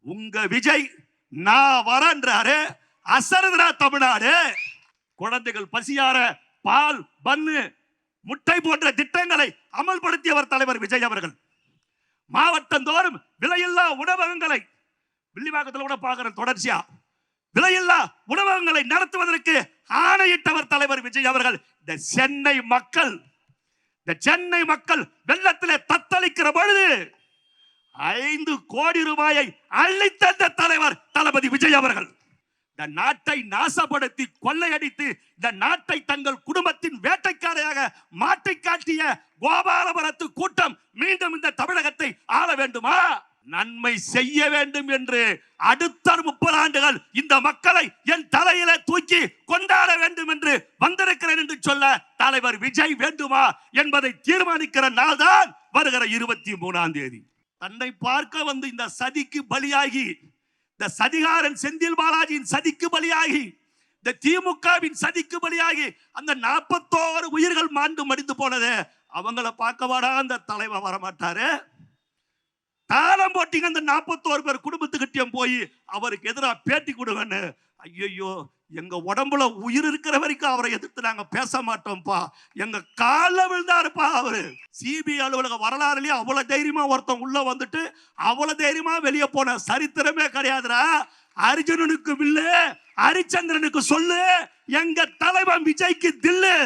உங்க விஜய் நான் வரன்றாரு. அசருதுரா தமிழ்நாடு. குழந்தைகள் பசியார பால், பன்னு, முட்டை போன்ற திட்டங்களை அமல்படுத்தியவர் தலைவர் விஜய் அவர்கள். மாவட்டந்தோறும் விலையில்லா உணவகங்களை, வில்லிவாக்கத்தில் கூட பார்க்கிற தொடர்ச்சியா விலையில்லா உணவகங்களை நடத்துவதற்கு ஆணையிட்டவர் தலைவர் விஜய் அவர்கள். இந்த சென்னை மக்கள் வெள்ளத்திலே தத்தளிக்கிற பொழுது 5 கோடி ரூபாயை அள்ளித்தந்த தலைவர் தளபதி விஜய் அவர்கள். இந்த நாட்டை நாசப்படுத்தி கொள்ளையடித்து இந்த நாட்டை தங்கள் குடும்பத்தின் வேட்டைக்காரையாக மாற்றி காட்டிய கோபாலபுரத்து கூட்டம் மீண்டும் இந்த தமிழகத்தை ஆள வேண்டுமா? நன்மை செய்ய வேண்டும் என்று அடுத்த 30 ஆண்டுகள் இந்த மக்களை என் தலையில தூக்கி கொண்டாட வேண்டும் என்று வந்திருக்கிறேன் என்று சொல்ல தலைவர் விஜய் வேண்டுமா என்பதை தீர்மானிக்கிற நாள் தான் வருகிற 23ஆம் தேதி. தன்னை பார்க்க வந்து இந்த சதிக்கு பலியாகி, இந்த சதிகாரன் செந்தில் பாலாஜியின் சதிக்கு பலியாகி, இந்த திமுகவின் சதிக்கு பலியாகி அந்த 41 உயிர்கள் மாண்டு மடிந்து போனது, அவங்கள பார்க்கவாடா அந்த தலைவர் வரமாட்டாரு? தாளம் போட்டிங்க அந்த 41 பேர் குடும்பத்துக்கிட்டையும் போய் அவருக்கு எதிராக பேட்டி கொடுங்கன்னு. ஐயோ, எங்க உடம்புல உயிர் இருக்கிற வரைக்கும் அவரை எதிர்த்து நாங்க பேச மாட்டோம்ப்பா, எங்க காலில் விழுந்தாருப்பா அவரு. சிபிஐ அலுவலக வரலாறுலயே அவ்வளவு தைரியமா ஒருத்தன் உள்ள வந்துட்டு அவ்வளவு தைரியமா வெளியே போன சரித்திரமே கிடையாதுடா. அர்ஜுனனுக்கு வில்லு, ஹரிச்சந்திரனுக்கு சொல்லு, எங்க தலைவன் விஜய்க்கு தில்லு.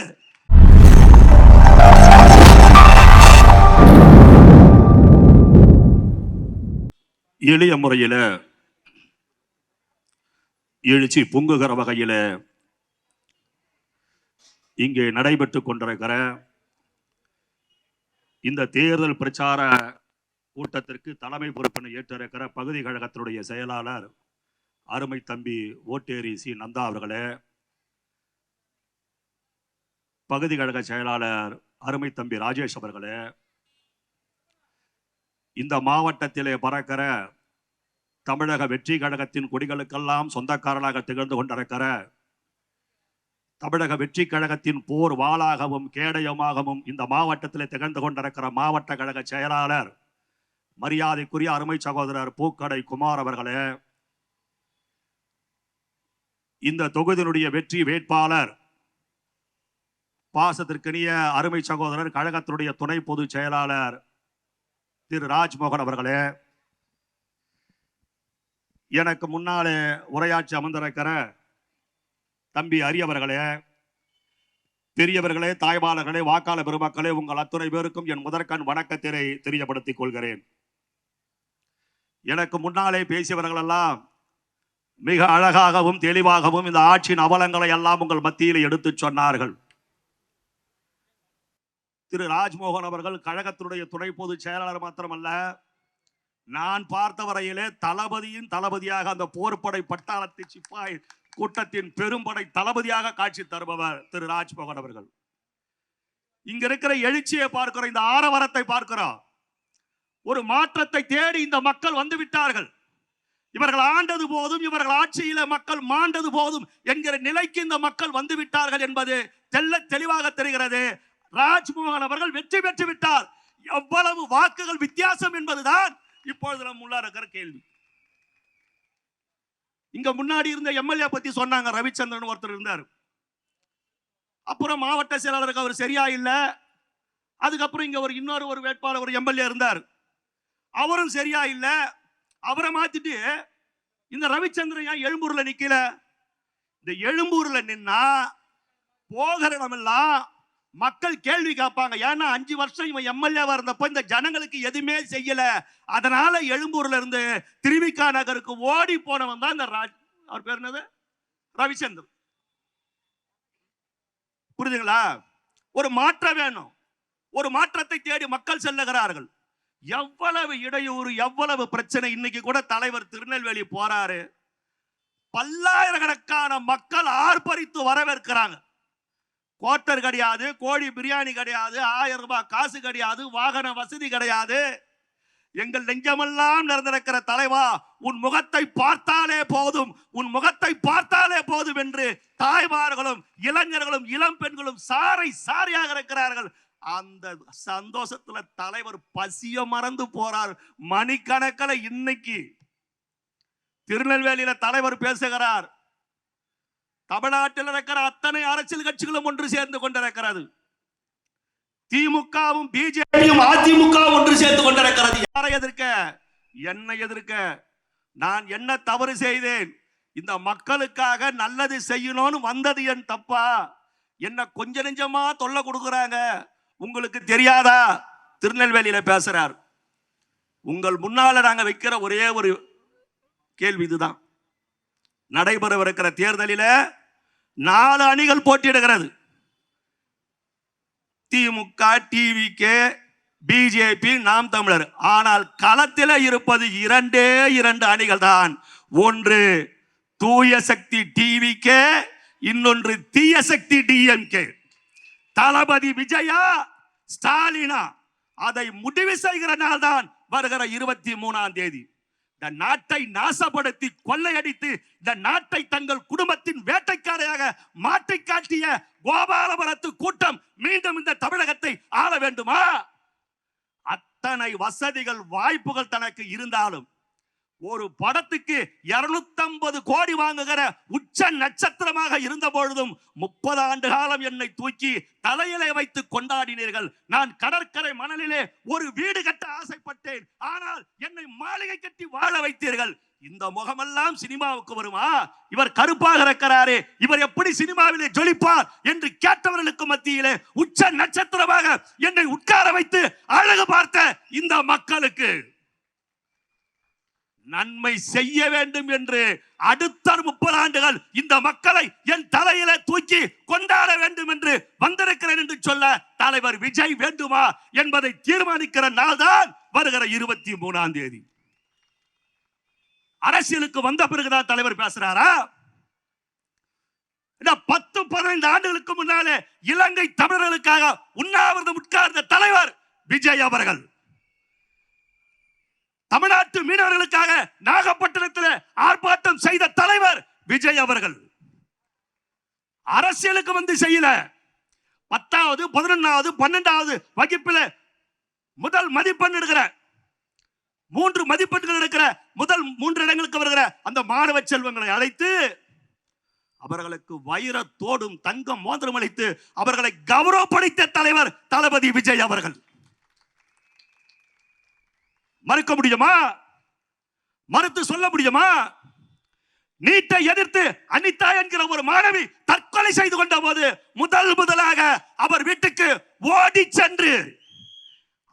எளிய முறையில எழுச்சி பொங்குகிற வகையில இங்கே நடைபெற்றுக் கொண்டிருக்கிற இந்த தேர்தல் பிரச்சார கூட்டத்திற்கு தலைமை பொறுப்பினை ஏற்றிருக்கிற பகுதி கழகத்தினுடைய செயலாளர் அருமை தம்பி ஓட்டேரி சி நந்தா அவர்களே, பகுதி கழக செயலாளர் அருமை தம்பி ராஜேஷ் அவர்களே, இந்த மாவட்டத்திலே பறக்கிற தமிழக வெற்றி கழகத்தின் கொடிகளுக்கெல்லாம் சொந்தக்காரர்களாக திகழ்ந்து கொண்டிருக்கிற தமிழக வெற்றி கழகத்தின் போர் வாளாகவும் கேடயமாகவும் இந்த மாவட்டத்திலே திகழ்ந்து கொண்டிருக்கிற மாவட்ட கழக செயலாளர் மரியாதைக்குரிய அருமை சகோதரர் பூக்கடை குமார் அவர்களே, இந்த தொகுதியினுடைய வெற்றி வேட்பாளர் பாசத்திற்கினிய அருமை சகோதரர் கழகத்தினுடைய துணை பொதுச் செயலாளர் திரு ராஜ்மோகன் அவர்களே, எனக்கு முன்னாலே உரையாற்றி அமர்ந்திருக்கிற தம்பி அரியவர்களே, பெரியவர்களே, தாய்மார்களே, வாக்காளர் பெருமக்களே, உங்கள் அத்துணை பேருக்கும் என் முதற்கண் வணக்கத்தினை தெரியப்படுத்திக் கொள்கிறேன். எனக்கு முன்னாலே பேசியவர்கள் எல்லாம் மிக அழகாகவும் தெளிவாகவும் இந்த ஆட்சியின் அவலங்களை எல்லாம் உங்கள் மத்தியில் எடுத்து சொன்னார்கள். திரு ராஜ்மோகன் அவர்கள் கழகத்தினுடைய துணை பொதுச் செயலாளர் மாத்திரமல்ல, நான் பார்த்த வரையிலே தளபதியின் தளபதியாக அந்த போர்ப்படை பட்டாளத்தை சிப்பாய் கூட்டத்தின் பெரும்படை தளபதியாக காட்சி தருபவர் திரு ராஜ்மோகன் அவர்கள். இங்க இருக்கிற எழுச்சியை பார்க்கிறோம், இந்த ஆரவரத்தை பார்க்கிறோம். ஒரு மாற்றத்தை தேடி இந்த மக்கள் வந்து விட்டார்கள். இவர்கள் ஆண்டது போதும், இவர்கள் ஆட்சியில மக்கள் மாண்டது போதும் என்கிற நிலைக்கு இந்த மக்கள் வந்து விட்டார்கள் என்பது தெல்ல தெளிவாக தெரிகிறது. ராஜ்மோகன் அவர்கள் வெற்றி பெற்று விட்டார். எவ்வளவு வாக்குகள் வித்தியாசம் என்பதுதான் இப்பொழுது நம்ம உள்ள இருக்கிற கேள்வி. இங்க முன்னாடி இருந்த எம்எல்ஏ பத்தி சொன்னாங்க, ரவிச்சந்திரன் ஒருத்தர் இருந்தார். அப்புறம் மாவட்ட செயலாளருக்கு அவர் சரியா இல்ல. அதுக்கப்புறம் இங்க இன்னொரு வேட்பாளர் ஒரு எம்எல்ஏ இருந்தார், அவரும் சரியா இல்ல. அவரை மாத்திட்டு இந்த ரவிச்சந்திரன் ஏன் எழும்பூர்ல நிக்கல? இந்த எழும்பூர்ல நின்னா போகிற இடமெல்லாம் மக்கள் கேள்வி கேட்பாங்க. ஏன்னா 5 வருஷம் இவன் எம்எல்ஏவா இருந்தப்ப இந்த ஜனங்களுக்கு எதுவுமே செய்யல. அதனால எழும்பூர்ல இருந்து திருவிக்கா நகருக்கு ஓடி போனவன் தான் இந்த அவர் பேர் என்னது, ரவிச்சந்திரன். புரியுதுங்களா? ஒரு மாற்றம் வேணும். ஒரு மாற்றத்தை தேடி மக்கள் செல்லுகிறார்கள். எவ்வளவு இடையூறு, எவ்வளவு பிரச்சனை. இன்னைக்கு கூட தலைவர் திருநெல்வேலி போறாரு, பல்லாயிரக்கணக்கான மக்கள் ஆர்ப்பரித்து வரவேற்கிறாங்க. கோட்டர் கிடையாது, கோழி பிரியாணி கிடையாது, 1000 ரூபாய் காசு கிடையாது, வாகன வசதி கிடையாது. எங்கள் நெஞ்சமெல்லாம் நிறைந்திருக்கிற தலைவா, உன் முகத்தை பார்த்தாலே போதும், உன் முகத்தை பார்த்தாலே போதும் என்று தாய்மார்களும் இளைஞர்களும் இளம் பெண்களும் சாரை சாரியாக இருக்கிறார்கள். அந்த சந்தோஷத்துல தலைவர் பசிய மறந்து போறார். மணிக்கணக்கில் இன்னைக்கு திருநெல்வேலியில தலைவர் பேசுகிறார். தமிழ்நாட்டில் இருக்கிற அத்தனை அரசியல் கட்சிகளும் ஒன்று சேர்ந்து கொண்டிருக்கிறது. திமுகவும் பிஜேபியும் அதிமுக ஒன்று சேர்ந்து கொண்டிருக்கிறது. யாரை எதிர்க்க? என்னை எதிர்க்க. நான் என்ன தவறு செய்தேன்? இந்த மக்களுக்காக நல்லது செய்யணும்னு வந்தது என் தப்பா? என்ன கொஞ்ச நெஞ்சமா தொல்லை கொடுக்குறாங்க, உங்களுக்கு தெரியாதா? திருநெல்வேலியில பேசுறார். உங்கள் முன்னால நாங்க வைக்கிற ஒரே ஒரு கேள்வி இதுதான். நடைபெறவிருக்கிற தேர்தலில் 4 அணிகள் போட்டியிடுகிறது. திமுக, டிவிகே, பிஜேபி, நாம் தமிழர். ஆனால் களத்தில் இருப்பது 2 அணிகள் தான். ஒன்று தூய சக்தி டிவிகே, இன்னொன்று தீய சக்தி டிஎம்கே. தளபதி விஜயா, ஸ்டாலினா, அதை முடிவு செய்கிற நாள் தான் வருகிற 23ஆம் தேதி. இந்த நாட்டை நாசப்படுத்தி கொள்ளையடித்து இந்த நாட்டை தங்கள் குடும்பத்தின் வேட்டைக்காரையாக மாற்றி காட்டிய கோபாலபுரத்து கூட்டம் மீண்டும் இந்த தமிழகத்தை ஆள வேண்டுமா? அத்தனை வசதிகள் வாய்ப்புகள் தனக்கு இருந்தாலும் ஒரு படத்துக்கு 250 கோடி வாங்குகிற உச்ச நட்சத்திரமாக இருந்த பொழுதும் 30 ஆண்டு காலம் என்னை தூக்கி தலையிலே வைத்து கொண்டாடினீர்கள். நான் கடற்கரை மணலிலே ஒரு வீடு கட்ட ஆசைப்பட்டேன், ஆனால் என்னை மாளிகை கட்டி வாழ வைத்தீர்கள். இந்த முகமெல்லாம் சினிமாவுக்கு வருமா? இவர் கருப்பாக இருக்கிறாரே, இவர் எப்படி சினிமாவிலே ஜொலிப்பார் என்று கேட்டவர்களுக்கு மத்தியிலே உச்ச நட்சத்திரமாக என்னை உட்கார வைத்து அழகு பார்த்த இந்த மக்களுக்கு நன்மை செய்ய வேண்டும் என்று அடுத்த 30 ஆண்டுகள் இந்த மக்களை என் தலையில தூக்கி கொண்டாட வேண்டும் என்று வந்திருக்கிறேன் என்று சொல்ல தலைவர் விஜய் வேண்டுமா என்பதை தீர்மானிக்கிற நாள் தான் வருகிற 23ஆம் தேதி. அரசியலுக்கு வந்த பிறகுதான் தலைவர் பேசுறாரா? 10-15 ஆண்டுகளுக்கு முன்னாலே இலங்கை தமிழர்களுக்காக உண்ணாவிரதம் உட்கார்ந்த தலைவர் விஜய் அவர்கள். தமிழ்நாட்டு மீனவர்களுக்காக நாகப்பட்டினத்தில் ஆர்ப்பாட்டம் செய்த தலைவர் விஜய் அவர்கள். அரசியலுக்கு வந்து செய்யல. 10வது 11வது 12வது வகுப்பில் முதல் மதிப்பெண் எடுக்கிற 3 மதிப்பெண்கள் எடுக்கிற முதல் 3 இடங்களுக்கு வருகிற அந்த மாணவ செல்வங்களை அழைத்து அவர்களுக்கு வைர தோடும் தங்கம் மோதிரம் அளித்து அவர்களை கௌரவப்படுத்திய தலைவர் தளபதி விஜய் அவர்கள். மறுக்க முடியுமா? மறுத்து சொல்ல முடியுமா? நீட்டை எதிர்த்து அனிதா என்கிற ஒரு மாணவி தற்கொலை செய்து கொண்ட போது முதலாக அவர் வீட்டுக்கு ஓடி சென்று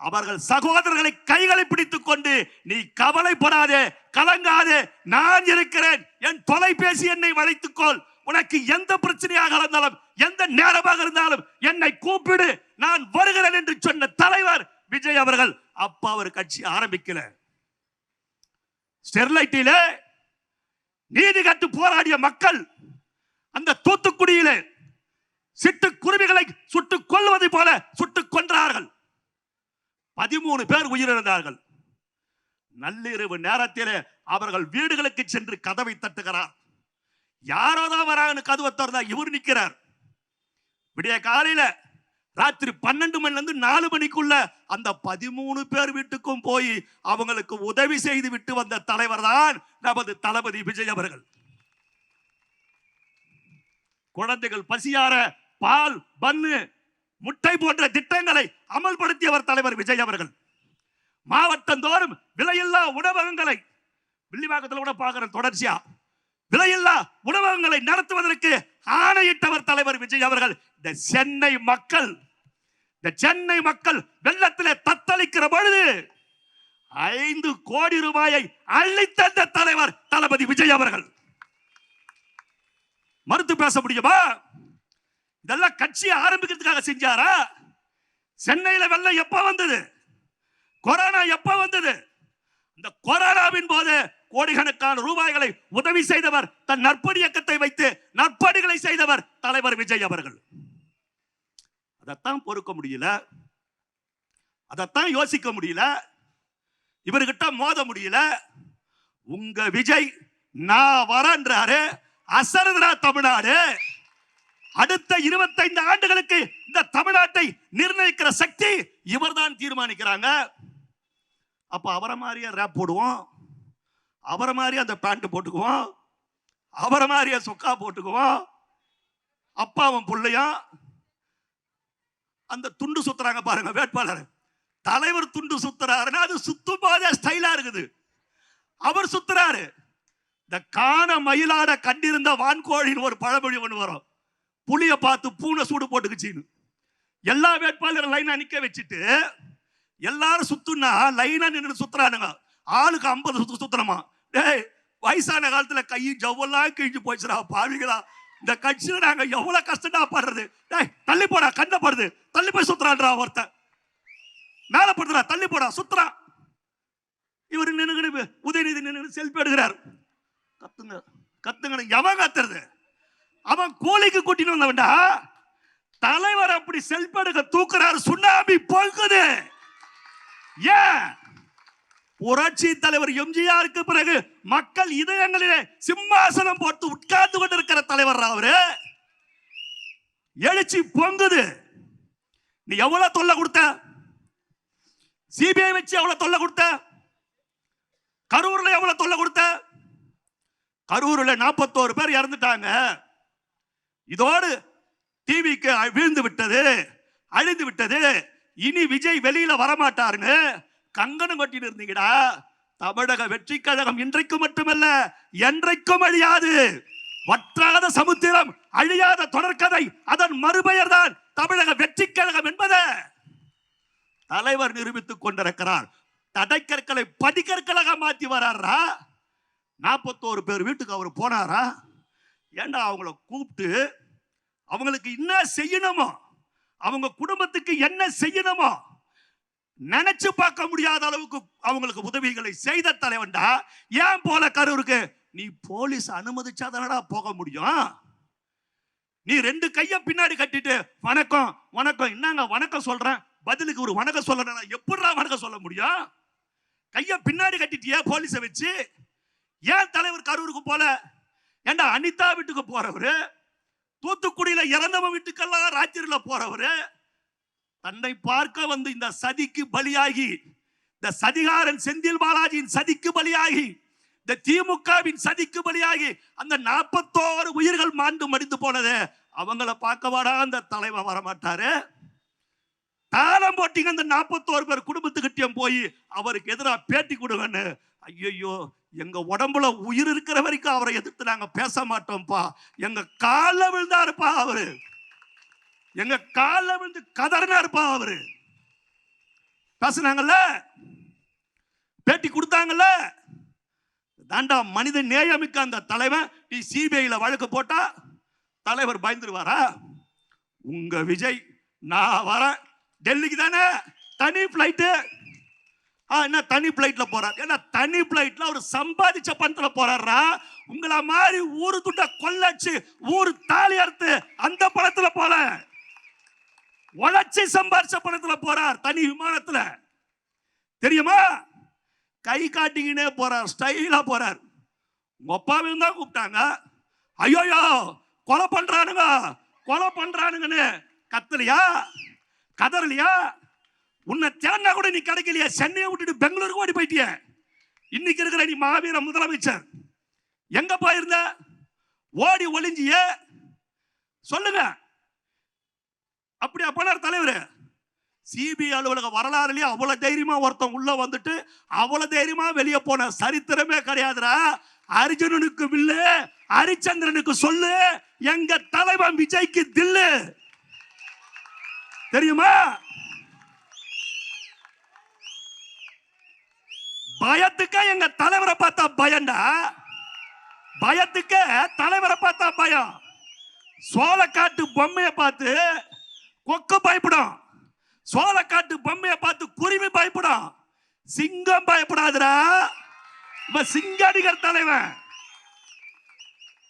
அவர்கள் சகோதரர்களை கைகளை பிடித்துக் கொண்டு, நீ கவலைப்படாதே, கலங்காதே, நான் இருக்கிறேன், என் தொலைபேசி என்னை வளைத்துக்கொள், உனக்கு எந்த பிரச்சனையாக இருந்தாலும் எந்த நேரமாக இருந்தாலும் என்னை கூப்பிடு, நான் வருகிறேன் என்று சொன்ன தலைவர் விஜய் அவர்கள். அப்ப அவர் கட்சி ஆரம்பிக்கல. ஸ்டெர்லைட்டில நீதி கட்டு போராடிய மக்கள் அந்த தூத்துக்குடியிலே சிட்டுக்குருவிகளை சுட்டுக் கொள்வதை போல சுட்டுக் கொன்றார்கள். 13 பேர் உயிரிழந்தார்கள். நள்ளிரவு நேரத்திலே அவர்கள் வீடுகளுக்கு சென்று கதவை தட்டுகிறார். யாரோதான் வராங்கன்னு கதவை திறந்தா இவர் நிற்கிறார். விடிய காலையில ராத்திரி 12 மணில இருந்து 4 மணிக்குள்ள அந்த 13 பேர் வீட்டுக்கும் போய் அவங்களுக்கு உதவி செய்து விட்டு வந்த தலைவர் தான் நமது தளபதி விஜய் அவர்கள். குழந்தைகள் பசியார பால், பன்னு, முட்டை போன்ற திட்டங்களை அமல்படுத்தியவர் தலைவர் விஜய் அவர்கள். மாவட்டந்தோறும் விலையில்லா உணவகங்களை, வில்லிவாக்கத்தில் கூட பார்க்கிற தொடர்ச்சியா விலையில்லா உணவகங்களை நடத்துவதற்கு ஆணையிட்டவர் தலைவர் விஜய் அவர்கள். இந்த சென்னை மக்கள் வெள்ளத்திலே தத்தளிக்கிற பொழுது 5 கோடி ரூபாயை அள்ளித்தந்த தலைவர் தளபதி விஜய் அவர்கள். மறுத்து பேச முடியுமா? இதெல்லாம் கட்சியை ஆரம்பிக்கிறதுக்காக செஞ்சாரா? சென்னையில வெள்ளம் எப்ப வந்தது? கொரோனா எப்ப வந்தது? இந்த கொரோனாவின் போது கோடிக்கணக்கான ரூபாய்களை உதவி செய்தவர், தன் நற்பணி இயக்கத்தை வைத்து நற்பணிகளை செய்தவர் தலைவர் விஜய் அவர்கள். அதைத்தான் பொறுக்க முடியல, அதைத்தான் யோசிக்க முடியல, இவர்கிட்ட மோத முடியல. உங்க விஜய் நான் வரன்றாரு, அசரதுரா தமிழ்நாடு. அடுத்த 25 ஆண்டுகளுக்கு இந்த தமிழ்நாட்டை நிர்ணயிக்கிற சக்தி இவர்தான் தீர்மானிக்கிறாங்க. அப்ப அவரை மாதிரியே ரேப் போடுவோம், அவரை மாதிரி அந்த பேண்ட் போட்டுக்குவோம், அவரை மாதிரியே சொக்கா போட்டுக்குவோம். அப்பாவும் பிள்ளையா அந்த துண்டு சுத்துறாங்க பாருங்க வேட்பாளர். தலைவர் துண்டு சுத்துறாருன்னா அது சுத்தும் போதே ஸ்டைலா இருக்குது. அவர் சுத்துறாரு. இந்த காண மயிலாட கண்டிருந்த வான்கோழின்னு ஒரு பழமொழி ஒன்று வரும். புளிய பார்த்து பூனை சூடு போட்டுக்குச்சின்னு. எல்லா வேட்பாளரும் லைனா நிக்க வச்சுட்டு எல்லாரும் சுத்துனா லைனா நின்று சுத்துறானுங்க. ஆளுக்கு 50 சுத்தணுமா? டேய், வயசான காலத்துல கையும் ஜவ்வெல்லாம் கிழிஞ்சு போச்சுடா பாவிகளா. இந்த கட்சியில நாங்க எவ்வளவு கஷ்டமா படுறது. டேய், தள்ளி போடா, கண்டப்படுது, தள்ளி போய் சுத்துறான்றா ஒருத்தன். மேல படுத்துறா, தள்ளி போடா, சுத்துறா. இவர் நின்று உதயநிதி நின்று செல்ஃபி எடுக்கிறார். கத்துங்க கத்துங்க. எவன் கத்துறது? அவன் கூலிக்கு கூட்டின்னு வந்தவன்டா. தலைவர் அப்படி செல்ஃபி எடுக்க தூக்குறாரு, சுனாமி பொங்குது. ஏன்? புரட்சி தலைவர் எம்ஜிஆருக்கு பிறகு மக்கள் இதயங்களிலே சிம்மாசனம் போட்டு உட்கார்ந்து கொண்டிருக்கிற தலைவர் அவரு. எழுச்சி பொங்குது. நீ எவ்வளவு தொல்லை கொடுத்த? சிபிஐ வச்சு எவ்வளவு தொல்லை கொடுத்த? கரூர்ல எவ்வளவு தொல்லை கொடுத்த? கரூர்ல 41 பேர் இறந்துட்டாங்க. இதோடு டிவிக்கு வீழ்ந்து விட்டது, அழிந்து விட்டது. இனி விஜய் வெளியில வரமாட்டாருங்க கங்கணம் கட்டிட்டு இருந்தீங்கடா. தமிழக வெற்றி கழகம் இன்றைக்கு மட்டுமல்ல என்றைக்கும் அழியாது. வற்றாத சமுத்திரம், அழியாத தொடர்கதை, அதன் மறுபெயர் தான் தமிழக வெற்றி கழகம் என்பதை தலைவர் நிரூபித்துக் கொண்டிருக்கிறார். தடைக்கற்களை படிக்கற்களாக மாத்தி வர்றாரா? 41 பேர் வீட்டுக்கு அவர் போனாரா? ஏண்டா அவங்கள கூப்பிட்டு அவங்களுக்கு என்ன செய்யணுமோ, அவங்க குடும்பத்துக்கு என்ன செய்யணுமோ நினைச்சு பார்க்க முடியாத அளவுக்கு அவங்களுக்கு உதவிகளை செய்த தலைவன்டா. ஏன் போல கரூருக்கு? நீ போலீஸ் அனுமதிச்சாதானடா போக முடியும். நீ 2 கையும் பின்னாடி கட்டிட்டு வணக்கம் வணக்கம், என்னங்க வணக்கம் சொல்றேன், பதிலுக்கு ஒரு வணக்கம் சொல்ல எப்படிடா வணக்கம் சொல்ல முடியும்? கைய பின்னாடி கட்டிட்டியா போலீஸை வச்சு? ஏன் தலைவர் கரூருக்கு போல? ஏண்டா அனிதா வீட்டுக்கு போறவரு, தூத்துக்குடியில இறந்தவன் வீட்டுக்கெல்லாம் ராத்திரியில போறவரு, தன்னை பார்க்க வந்து இந்த சதிக்கு பலியாகி, இந்த சதிகாரன் செந்தில் பாலாஜியின் சதிக்கு பலியாகி, இந்த திமுகவின் சதிக்கு பலியாகி அந்த 41 உயிர்கள் மாண்டு மடிந்து போனது. அவங்கள பார்க்கவாடா அந்த தலைவர் வரமாட்டாரு? தாளம் போட்டீங்க அந்த 41 பேர் குடும்பத்துக்கிட்டையும் போய் அவருக்கு எதிராக பேட்டி கொடுங்கன்னு. ஐயோ, எங்க உடம்புல உயிர் இருக்கிற வரைக்கும் அவரை எதிர்த்து நாங்க பேச மாட்டோம்ப்பா. எங்க கால விழுந்தாருப்பா அவரு, எங்க கால விழுந்து கதறினாருப்பா அவரு. பேசினாங்கல்ல, பேட்டி கொடுத்தாங்கல்ல. தாண்டா மனித நேயமிக்க அந்த தலைவன். நீ சிபிஐல வழக்கு போட்டா தலைவர் பயந்துருவாரா? உங்க விஜய் நான் வரேன் டெல்லிக்கு தானே, தனி பிளைட்டு. என்ன தனி பிளைட்ல போறாரு? ஏன்னா தனி பிளைட்ல அவர் சம்பாதிச்ச பணத்துல போறாரா? உங்கள மாதிரி ஊரு துட்ட கொள்ளச்சு ஊரு தாலி அறுத்து அந்த பணத்துல போல, உழைச்சி சம்பாதிச்ச பணத்துல போறார் தனி விமானத்துல. தெரியுமா? கை காட்டிக்கினே போறார், ஸ்டைலா போறார். உங்க அப்பாவையும் தான் கூப்பிட்டாங்க. ஐயோயோ கொலை பண்றானுங்க கொலை பண்றானுங்கன்னு கத்தலையா, கதறலையா? உன்னை தேர்ந்தா கூட நீ கிடைக்கலையா? சென்னையை விட்டுட்டு பெங்களூருக்கு ஓடி போயிட்டிய. இன்னைக்கு இருக்கிற நீ மாவீர முதலமைச்சர் எங்க போயிருந்த? ஓடி ஒளிஞ்சிய சொல்லுங்க. அப்படி அப்பனார் தலைவர். சிபிஐ அலுவலக வரலாறுலயே அவ்வளவு தைரியமா ஒருத்தன் உள்ள வந்துட்டு அவ்வளவு தைரியமா வெளியே போன சரித்திரமே கிடையாதுடா. அர்ஜுனனுக்கு வில்லு, ஹரிச்சந்திரனுக்கு சொல்லு, எங்க தலைவன் விஜய்க்கு தில்லு. தெரியுமா? பயத்துக்கு எங்க தலைவரை பார்த்தா பயம்டா. பயத்துக்கு தலைவரை பார்த்தா பயம். சோளக்காட்டு பொம்மையை பார்த்து கொக்கு பயப்படும், சோளக்காட்டு பொம்மையை பார்த்து குருவி பயப்படும், சிங்கம் பயப்படாதுடா. சிங்கடிகர் தலைவன்.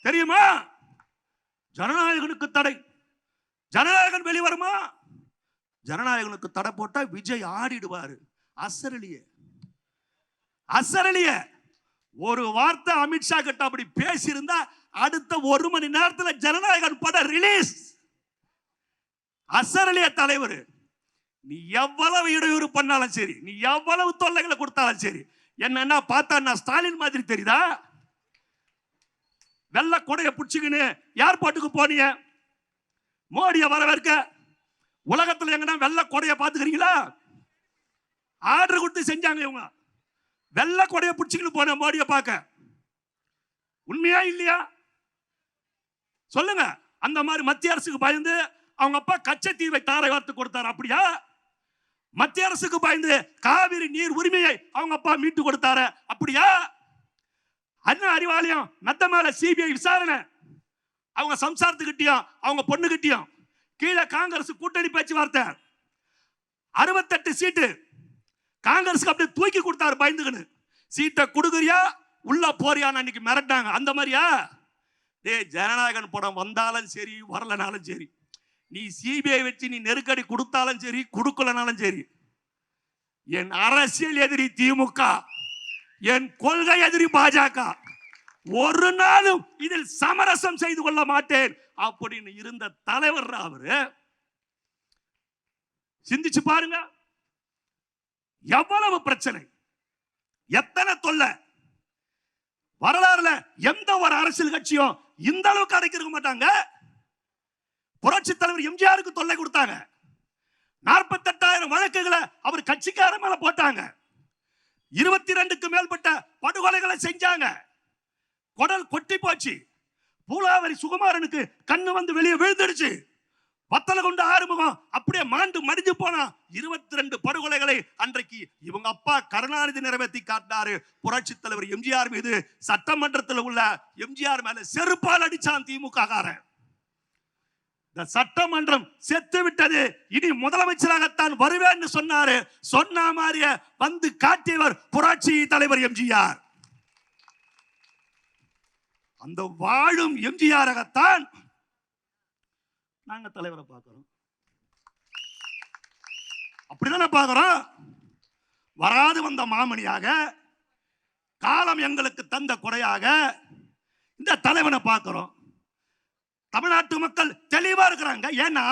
தெரியுமா? ஜனநாயகனுக்கு தடை. ஜனநாயகன் வெளிவருமா? ஜனநாயகனுக்கு தடை போட்டா விஜய் ஆடிடுவாரு. அசரலியே அசரலியே ஒரு வார்த்தை அமித்ஷா கிட்ட அப்படி பேசியிருந்தா அடுத்த 1 மணி நேரத்தில் ஜனநாயகன் படம் ரிலீஸ். அசரலிய தலைவர். நீ எவ்வளவு இடையூறு பண்ணாலும் சரி, நீ எவ்வளவு தொல்லைகளை கொடுத்தாலும் சரி, என்ன பார்த்தா நான் ஸ்டாலின் மாதிரி தெரியுதா? வெள்ள கொடைய பிடிச்சுக்கின்னு ஏர்போர்ட்டுக்கு போனீங்க, மோடியை வரவேற்க. உலகத்துல எங்கன்னா வெள்ள கொடைய பாத்துக்கிறீங்களா? ஆர்டர் கொடுத்து செஞ்சாங்க இவங்க. வெள்ள கொடைய பிடிச்சுக்கின்னு போன மோடியை பார்க்க. உண்மையா இல்லையா சொல்லுங்க? அந்த மாதிரி மத்திய அரசுக்கு பயந்து அவங்க அப்பா கச்சத்தீவை தாரை வார்த்து கொடுத்தாரு, அப்படியா? மத்திய அரசுக்கு பயந்து காவிரி நீர் உரிமையை அவங்க அப்பா மீட்டு கொடுத்தாரு, அப்படியா? அண்ணா அறிவாலயம் நத்த மேல சிபிஐ விசாரணை, அவங்க சம்சாரத்துக்கிட்டையும் அவங்க பொண்ணுகிட்டையும். கீழே காங்கிரஸ் கூட்டணி பேச்சுவார்த்தை, 68 சீட்டு காங்கிரஸுக்கு அப்படியே தூக்கி கொடுத்தாரு பயந்துக்கன்னு. சீட்டை கொடுக்குறியா உள்ள போறியான்னு அன்னைக்கு மிரட்டாங்க. அந்த மாதிரியா? ஜனநாயகன் படம் வந்தாலும் சரி வரலனாலும் சரி, நீ சிபிஐ வச்சு நீ நெருக்கடி கொடுத்தாலும் சரி கொடுக்கலனாலும் சரி, என் அரசியல் எதிரி திமுக, என் கொள்கை எதிரி பாஜக, ஒரு நாளும் இதில் சமரசம் செய்து கொள்ள மாட்டேன் அப்படின்னு இருந்த தலைவர் அவரு. சிந்திச்சு பாருங்க, எவ்வளவு பிரச்சனை, எத்தனை தொல்லை. வரலாறுல எந்த ஒரு அரசியல் கட்சியும் இந்த அளவுக்கு அடைக்க மாட்டாங்க. புரட்சி தலைவர் எம்ஜிஆருக்கு தொல்லை கொடுத்தாங்க. 48,000 வழக்குகளை அவர் கட்சிக்கார மேல போட்டாங்க. 22க்கு மேற்பட்ட படுகொலைகளை செஞ்சாங்க. குடல் கொட்டி போச்சு. பூலாவரி சுகுமாரனுக்கு கண்ணு வந்து வெளியே விழுந்துடுச்சு. பத்தல கொண்டு ஆறுமுகம் அப்படியே மாண்டு மடிஞ்சு போனா. 22 படுகொலைகளை அன்றைக்கு இவங்க அப்பா கருணாநிதி நிறைவேற்றி காட்டினாரு. புரட்சி தலைவர் எம்ஜிஆர் மீது சட்டமன்றத்தில் உள்ள எம்ஜிஆர் மேல செருப்பால் அடிச்சான் திமுக காரன். இந்த சட்டமன்றம் செத்து விட்டது, இனி முதலமைச்சராகத்தான் வருவேன்னு சொன்னாரு. சொன்ன மாதிரியே வந்து காட்டியவர் புரட்சி தலைவர் எம்ஜிஆர். அந்த வாழும் எம்ஜிஆராகத்தான் நாங்க தலைவரை பார்க்கிறோம். அப்படிதானே பார்க்கிறோம். வராது வந்த மாமணியாக, காலம் எங்களுக்கு தந்த கொடையாக இந்த தலைவனை பார்க்கிறோம். தமிழ்நாட்டு மக்கள் தெளிவா இருக்கிறாங்க. ஏன்னா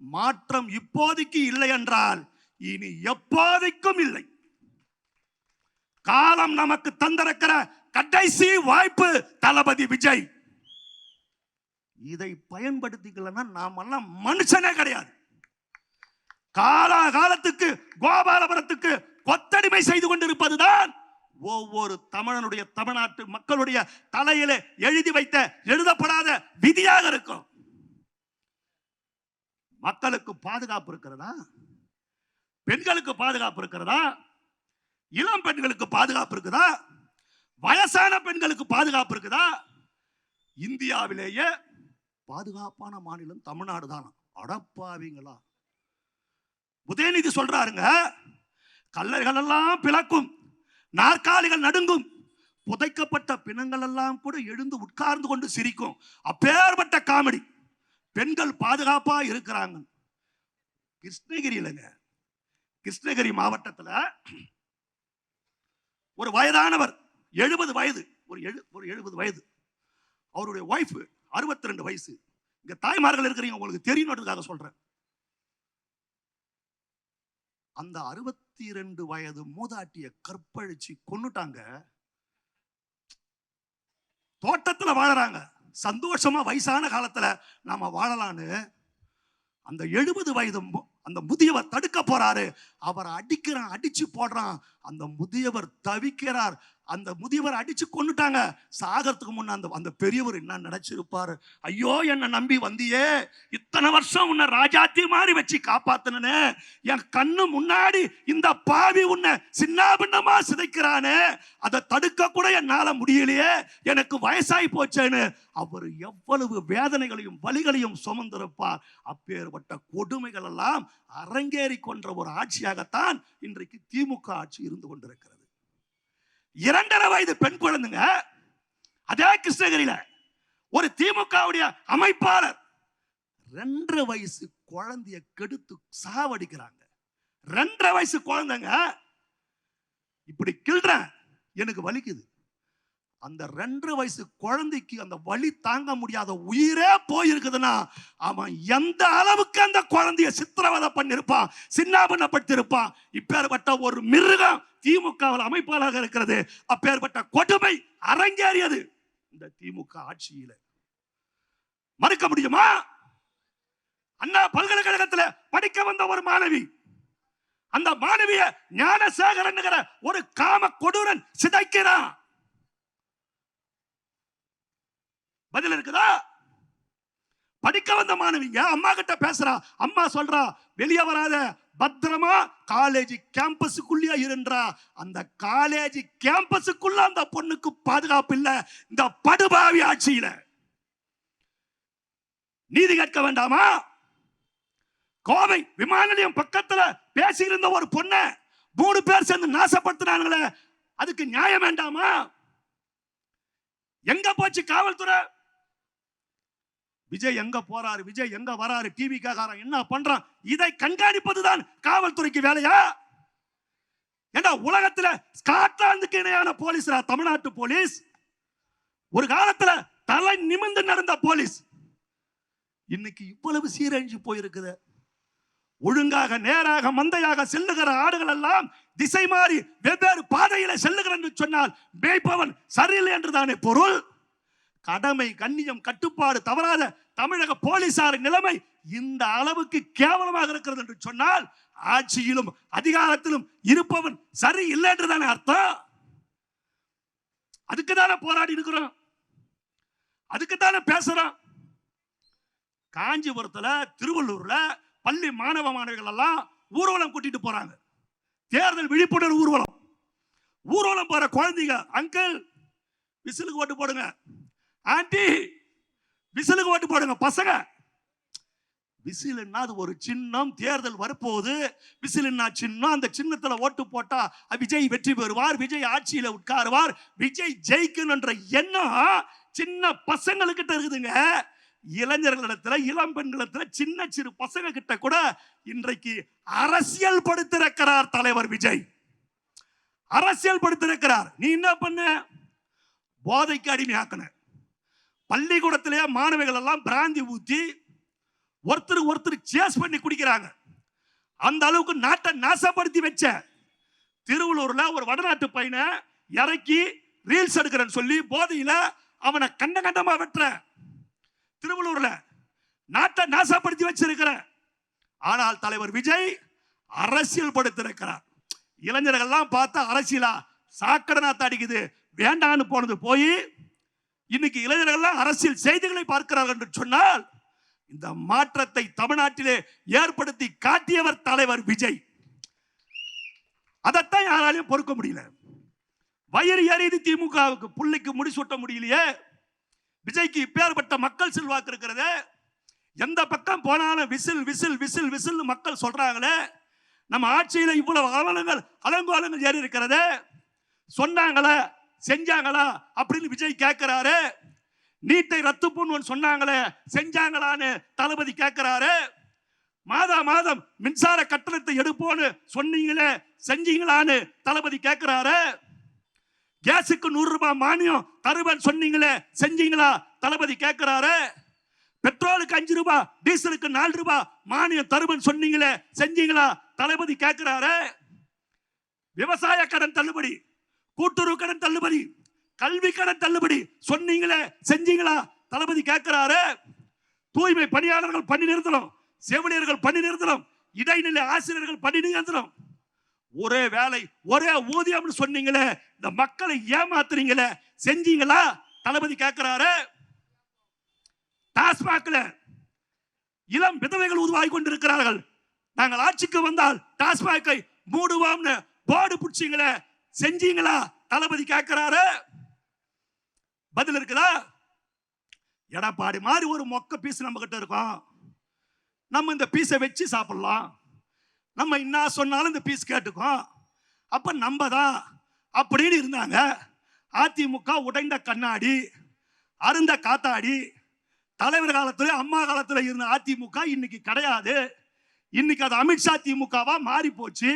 மாற்றம் இப்போதைக்கு இல்லை என்றால் இனி எப்போதைக்கும் இல்லை. காலம் நமக்கு தந்திருக்கிற கடைசி வாய்ப்பு தளபதி விஜய். இதை பயன்படுத்திக்கலன்னா நாமெல்லாம் மனுஷனே கிடையாது. காலத்துக்கு கோபாலபுரத்துக்கு கொத்தடிமை செய்து கொண்டிருப்பதுதான் ஒவ்வொரு தமிழனுடைய, தமிழ்நாட்டு மக்களுடைய தலையில எழுதி வைத்த எழுதப்படாத விதியாக இருக்கும். மக்களுக்கு பாதுகாப்பு இருக்கிறதா? பெண்களுக்கு பாதுகாப்பு இருக்கிறதா? இளம் பெண்களுக்கு பாதுகாப்பு இருக்குதா? வயசான பெண்களுக்கு பாதுகாப்பு இருக்குதா? இந்தியாவிலேயே பாதுகாப்பான மாநிலம் தமிழ்நாடு தான். அடப்பாவீங்களா? உதயநிதி சொல்றாருங்க, கல்லறைகள் எல்லாம் பிளக்கும், நாற்காலிகள் நடுங்கும், புதைக்கப்பட்ட பிணங்கள் எல்லாம் கூட எழுந்து உட்கார்ந்து கொண்டு சிரிக்கும். அப்பேற்பட்ட காமெடி. பெண்கள் பாதுகாப்பா இருக்கிறாங்க. கிருஷ்ணகிரியிலங்க, கிருஷ்ணகிரி மாவட்டத்தில் ஒரு வயதானவர், 70 வயது, ஒரு 70 வயது, அவருடைய ஒய்ஃப் 62 வயசு. இங்க தாய்மார்கள் இருக்கிறீங்க, உங்களுக்கு தெரியணுன்றதுக்காக சொல்றேன். அந்த 62 வயது மூதாட்டிய கற்பழிச்சு கொன்னுட்டாங்க. தோட்டத்துல வாழறாங்க, சந்தோஷமா வயசான காலத்துல நாம வாழலான்னு அந்த 70 வயது அந்த முதியவர் தடுக்க போறாரு. அவர் அடிக்கிறான், அடிச்சு போடுறான். அந்த முதியவர் தவிக்கிறார். அந்த முதியவர் அடிச்சு கொன்னுட்டாங்க. சாகறதுக்கு முன்ன அந்த பெரியவர் என்ன நினைச்சிருப்பாரு? ஐயோ, என்ன நம்பி வந்தியே, இத்தனை வருஷம் உன்னை ராஜாத்தி மாதிரி வச்சு காப்பாத்தினே, என் கண்ணு முன்னாடி இந்த பாவி உன்னை சின்னாபின்னமா சிதைக்கிறானே, அதை தடுக்க கூட என்னால முடியலையே, எனக்கு வயசாகி போச்சேன்னு அவர் எவ்வளவு வேதனைகளையும் வலிகளையும் சுமந்திருப்பார். அப்பேற்பட்ட கொடுமைகள் எல்லாம் அரங்கேறி கொன்ற ஒரு ஆட்சியாகத்தான் இன்றைக்கு திமுக ஆட்சி இருந்து கொண்டிருக்கிறது. 2.5 வயது பெண் குழந்தைங்க, அதே கிருஷ்ணகிரியில ஒரு திமுகவுடைய அமைப்பாளர் 2.5 வயசு குழந்தைய கெடுத்து சாவடிக்கிறாங்க. 2.5 வயசு குழந்தைங்க. இப்படி கிள்ற எனக்கு வலிக்குது. அந்த 2 வயசு குழந்தைக்கு அந்த வலி தாங்க முடியாத உயிரே போயிருக்குதுன்னா அவன் எந்த அளவுக்கு அந்த குழந்தைய சித்திரவதை பண்ணிருப்பான், சின்னாபனப்பட்டிருப்பான். இப்பேற்பட்ட ஒரு மிருகம் திமுக அமைப்பாளராக இருக்கிறது. அப்பேற்பட்ட கொடுமை அரங்கேறியது இந்த திமுக ஆட்சியில. மறுக்க முடியுமா? அண்ணா பல்கலைக்கழகத்தில் படிக்க வந்த ஒரு மாணவி, அந்த மாணவிய ஞானசேகரன் ஒரு காம கொடூரன் சிதைக்கிறான். பதில் இருக்குதா? படிக்க வந்த மாணவிங்க அம்மா கிட்ட பேசுறா. அம்மா சொல்றா, வெளியே வராத, பத்திரமா காலேஜ் கேம்பஸுக்குள்ளே இருன்றா. அந்த காலேஜ் கேம்பஸுக்குள்ள அந்த பொண்ணுக்கு பாதுகாப்பு இல்ல இந்த படுபாவி ஆட்சியில. நீதி கேட்க வேண்டாமா? கோவை விமான நிலையம் பக்கத்துல பேசியிருந்த ஒரு பொண்ணை 3 பேர் சேர்ந்து நாசப்படுத்தினாங்களே, அதுக்கு நியாயம் வேண்டாமா? எங்க போச்சு காவல்துறை? விஜய் எங்க போறாரு, விஜய் எங்க வராரு, டிவி காரன் என்ன பண்றான், இதை கண்காணிப்பதுதான் காவல்துறைக்கு வேலையா? ஏண்டா உலகத்துல ஸ்காட்லாந்துக்கு இணையான போலீஸ்ரா தமிழ்நாட்டு போலீஸ். ஒரு காலத்துல தலை நிமிர்ந்து நடந்த போலீஸ் இன்னைக்கு இவ்வளவு சீரழிஞ்சு போயிருக்குது. ஒழுங்காக நேராக மந்தையாக செல்லுகிற ஆடுகள் எல்லாம் திசை மாறி வெவ்வேறு பாதையில செல்லுகிற என்று சொன்னால் மேய்ப்பவன் சரியில்லை என்றுதானே பொருள். கடமை கண்ணியம் கட்டுப்பாடு தவறாத தமிழக போலீசார் நிலைமை இந்த அளவுக்கு கேவலமாக இருக்கிறது என்று சொன்னால் ஆட்சியிலும் அதிகாரத்திலும் இருப்பவன் சரி இல்லை என்றுதானே அர்த்தம். அதுக்குதானே போராடி இருக்கிறோம், அதுக்குத்தானே பேசுறோம். காஞ்சிபுரத்துல திருவள்ளூர்ல பள்ளி மாணவ மாணவிகள் எல்லாம் ஊர்வலம் கூட்டிட்டு போறாங்க. தேர்தல் விழிப்புணர்வு ஊர்வலம். ஊர்வலம் போற குழந்தைங்க, அங்கிள் விசிலுக்கு ஓட்டு போடுங்க, ஆண்டி விசிலுக்கு ஓட்டு போடுங்க. பசங்க விசிலுன்னா அது ஒரு சின்னம், தேர்தல் வரப்போகுது, விசிலுன்னா சின்னம், அந்த சின்னத்துல ஓட்டு போட்டா விஜய் வெற்றி பெறுவார், விஜய் ஆட்சியில உட்காருவார், விஜய் ஜெயிக்கணும்ன்ற எண்ணம் சின்ன பசங்களுக்கிட்ட இருக்குதுங்க. இளைஞர்களிடத்துல, இளம் பெண்களிடத்துல, சின்ன சிறு பசங்க கிட்ட கூட இன்றைக்கு அரசியல் படுத்திருக்கிறார் தலைவர் விஜய். அரசியல் படுத்திருக்கிறார். நீ என்ன பண்ண? போதைக்கு அடிமையாக்கின. பள்ளிக்கூடத்திலேயே மாணவிகள் எல்லாம் பிராந்தி ஊத்தி ஒருத்தர் சேஸ் பண்ணி குடிக்கிறாங்க. அந்த அளவுக்கு நாட்டை நாசப்படுத்தி வச்ச திருவள்ளூர்ல ஒரு வடநாட்டு பையனை இறக்கி ரீல்ஸ் எடுக்கிறேன்னு சொல்லி போதையில அவனை கண்டமா வெற்ற. திருவள்ளூர்ல நாட்டை நாசப்படுத்தி வச்சிருக்கிற. ஆனால் தலைவர் விஜய் அரசியல் படுத்திருக்கிறார். இளைஞர்கள்லாம் பார்த்தா அரசியலா சாக்கடை அடிக்குது வேண்டான்னு போனது போய் இன்னைக்கு இளைஞர்கள் அரசியல் செய்திகளை பார்க்கிறார்கள் என்று சொன்னால் இந்த மாற்றத்தை தமிழ்நாட்டிலே ஏற்படுத்தி காட்டியவர் தலைவர் விஜய். அதைத்தான் யாராலையும் பொறுக்க முடியல. வயிறு எறிது திமுகவுக்கு, புள்ளிக்கு முடிசூட்ட முடியலையே. விஜய்க்கு இப்பேற்பட்ட மக்கள் செல்வாக்கு இருக்கிறது. எந்த பக்கம் போனாலும் விசில் விசில் விசில் விசில் மக்கள் சொல்றாங்களே. நம்ம ஆட்சியில இவ்வளவு அலங்கோலங்கள் ஏறி இருக்கிறது. சொன்னாங்களே, செஞ்சாங்களா அப்படின்னு விஜய் கேட்கிறாரு. நீட்டை ரத்து பண்ணுவோன்னு சொன்னாங்களே, செஞ்சாங்களான்னு தளபதி கேட்கிறாரு. மாதம் மின்சார கட்டணத்தை எடுப்போன்னு சொன்னீங்களே, செஞ்சீங்களான்னு தளபதி கேட்கிறாரு. கேஸுக்கு 100 ரூபாய் மானியம் தருவன் சொன்னீங்களே, செஞ்சீங்களா தளபதி கேட்கிறாரு. பெட்ரோலுக்கு 5 ரூபாய், டீசலுக்கு 4 ரூபாய் மானியம் தருவன் சொன்னீங்களே, செஞ்சீங்களா தளபதி கேட்கிறாரு. விவசாய கடன் தள்ளுபடி, கூட்டுறவு கடன் தள்ளுபடி, கல்வி கடன் தள்ளுபடி சொன்னீங்களே, செஞ்சீங்களா தளபதி கேட்கிறாரு. தூய்மை பணியாளர்கள் பணி நிறுத்தணும், செவிலியர்கள் பணி நிறுத்தணும், இடைநிலை ஆசிரியர்கள் பணி நிறுத்தணும். ஒரே வேலை ஒரே ஊதியம் சொன்னீங்களே, இந்த மக்களை ஏமாத்துறீங்களே, செஞ்சீங்களா தளபதி கேட்கிறாரு. டாஸ்மாக்ல இளம் விதவைகள் உருவாகி கொண்டிருக்கிறார்கள். நாங்கள் ஆட்சிக்கு வந்தால் டாஸ்மாகை மூடுவோம்னு போர்டு பிடிச்சீங்களே, செஞ்சீங்களா தளபதி கேட்கிறாரு. பதில் இருக்குதா? எடப்பாடி மாதிரி ஒரு மொக்க பீஸ் நம்ம கிட்ட இருக்கும். நம்ம இந்த பீஸை வச்சு சாப்பிடலாம். நம்ம என்ன சொன்னாலும் இந்த பீஸ் கேட்டுக்கும். அப்ப நம்ம தான் அப்படின்னு இருந்தாங்க. அதிமுக உடைந்த கண்ணாடி, அருந்த காத்தாடி. தலைவர் காலத்துல, அம்மா காலத்துல இருந்த அதிமுக இன்னைக்கு கிடையாது. இன்னைக்கு அது அமித்ஷா திமுகவா மாறி போச்சு.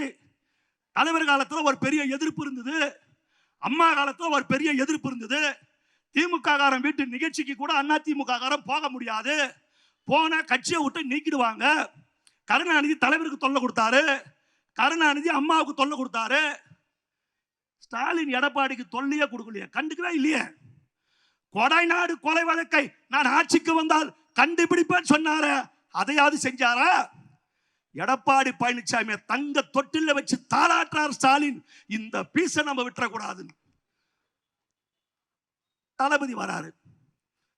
தலைவர் காலத்துல ஒரு பெரிய எதிர்ப்பு இருந்தது. அம்மா காலத்துல ஒரு பெரிய எதிர்ப்பு இருந்தது. திமுக காரன் வீட்டு நிகழ்ச்சிக்கு கூட அண்ணா திமுக காரன் போக முடியாது, போன கட்சியை விட்டு நீக்கிடுவாங்க. கருணாநிதி தலைவருக்கு தொல்லை கொடுத்தாரு, கருணாநிதி அம்மாவுக்கு தொல்லை கொடுத்தாரு. ஸ்டாலின் எடப்பாடிக்கு தொல்லையே கொடுக்கலையே, கண்டுக்கவே இல்லையே. கொடைநாடு கொலை வழக்கை நான் ஆட்சிக்கு வந்தால் கண்டுபிடிப்பேன் சொன்னார, அதையாவது செஞ்சாரா? எடப்பாடி பழனிசாமி தங்க தொட்டில வச்சு தாளாற்றார் ஸ்டாலின். இந்த பீச நம்ம விட்டுறக்கூடாது. தளபதி வராரு,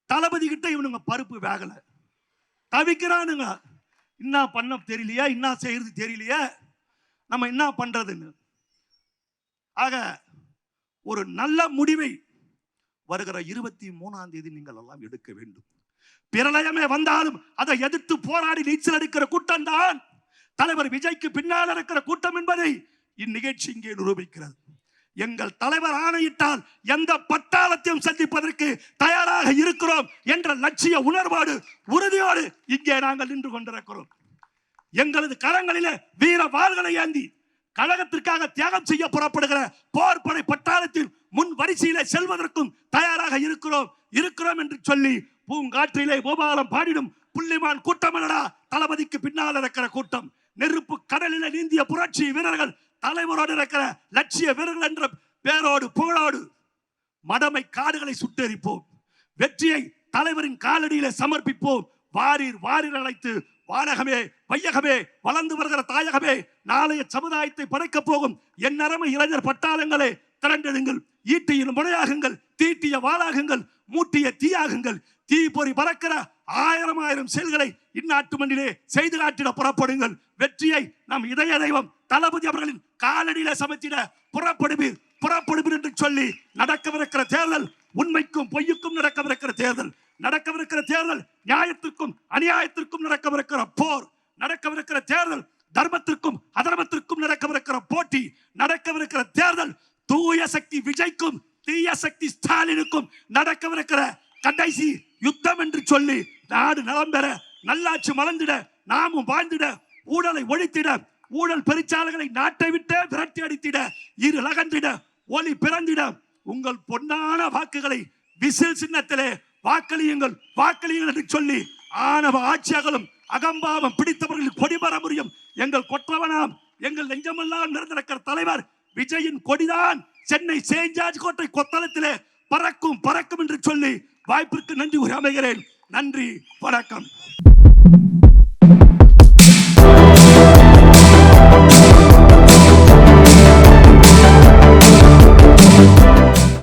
தளபதி கிட்ட இவனுங்க பருப்பு வேகல, தவிக்கிறானுங்க. என்ன பண்ண தெரியலையா, என்ன செய்யறது தெரியலையா, நம்ம என்ன பண்றதுன்னு. ஆக ஒரு நல்ல முடிவை வருகிற 23ஆம் தேதி நீங்கள் எல்லாம் எடுக்க வேண்டும். பிரளயமே வந்தாலும் அதை எதிர்த்து போராடி நீச்சல் அடிக்கிற கூட்டம் தான் தலைவர் விஜய்க்கு பின்னால் இருக்கிற கூட்டம் என்பதை இந்நிகழ்ச்சி இங்கே நிரூபிக்கிறது. எங்கள் தலைவர் ஆணையிட்டால் எந்த பட்டாளத்தையும் சந்திப்பதற்கு தயாராக இருக்கிறோம் என்ற லட்சிய உணர்வோடு உறுதியோடு இங்கே நாங்கள் நின்று கொண்டிருக்கிறோம். எங்களது கரங்களிலே வீர வாள்களை ஏந்தி கழகத்திற்காக தியாகம் செய்ய புறப்படுகிற போர்படை பட்டாளத்தில் முன் வரிசையிலே செல்வதற்கும் தயாராக இருக்கிறோம் என்று சொல்லி பூங்காற்றிலே கோபாலம் பாடிடும் புள்ளிமான் கூட்டம் அல்லடா தளபதிக்கு பின்னால் இருக்கிற கூட்டம். நெருப்பு கடலில நீந்திய புரட்சி வீரர்கள், தலைவரோடு இருக்கிற லட்சிய வீரர்கள் என்ற பேரோடு புகழோடு மடமை காடுகளை சுட்டெரிப்போம். வெற்றியை தலைவரின் காலடியிலே சமர்ப்பிப்போம். வாரீர் வாரீர் அழைத்து வானகமே வையகமே வளர்ந்து வருகிற தாயகமே நாளைய சமுதாயத்தை படைக்க போகும் என் அருமை இளைஞர் பட்டாளங்களே திரண்டெடுங்கள். ஈட்டியின் முனையாகுங்கள், தீட்டிய வாளாகுங்கள், மூட்டிய தீயாகுங்கள். தீப்பொறி பறக்கிற ஆயிரம் செயல்களை இந்நாட்டு மண்ணிலே செய்து காட்டிட புறப்படுங்கள். வெற்றியை நம் இதய தெய்வம் தளபதி அவர்களின் காலடியில சமைத்திட புறப்படுவீர் என்று சொல்லி நடக்கவிருக்கிற தேர்தல் உண்மைக்கும் பொய்யுக்கும் நடக்கவிருக்கிற தேர்தல், நடக்கவிருக்கிற தேர்தல் நியாயத்திற்கும் அநியாயத்திற்கும் நடக்கவிருக்கிற போர், நடக்கவிருக்கிற தேர்தல் தர்மத்திற்கும் அதர்மத்திற்கும் நடக்கவிருக்கிற போட்டி, நடக்கவிருக்கிற தேர்தல் தூய சக்தி விஜய்க்கும் தீய சக்தி ஸ்டாலினுக்கும் நடக்கவிருக்கிற கடைசி யுத்தம் என்று சொல்லி நாடு நலம் பெற, நல்லாட்சி மலர்ந்திட, நாமும் வாழ்ந்திட, ஊழலை ஒழித்திட, ஊழல் பெருச்சாலைகளை நாட்டை விட்டு விரட்டி அடித்திட, இரு அகன்றிட, ஒளி பிறந்திட உங்கள் பொன்னான வாக்குகளை விசில் சின்னத்திலே வாக்களியுங்கள் என்று சொல்லி ஆணவ ஆட்சியர்களும் அகம்பாவம் பிடித்தவர்கள் கொடிபர முடியும் எங்கள் கொற்றவனாம் எங்கள் நெஞ்சமெல்லாம் நிறைந்திருக்கிற தலைவர் விஜயின் கொடிதான் சென்னை செயின்ட் ஜார்ஜ் கோட்டை கொத்தளத்திலே பறக்கும் என்று சொல்லி வாய்ப்பிற்கு நன்றி கூறி அமைகிறேன். நன்றி, வணக்கம்.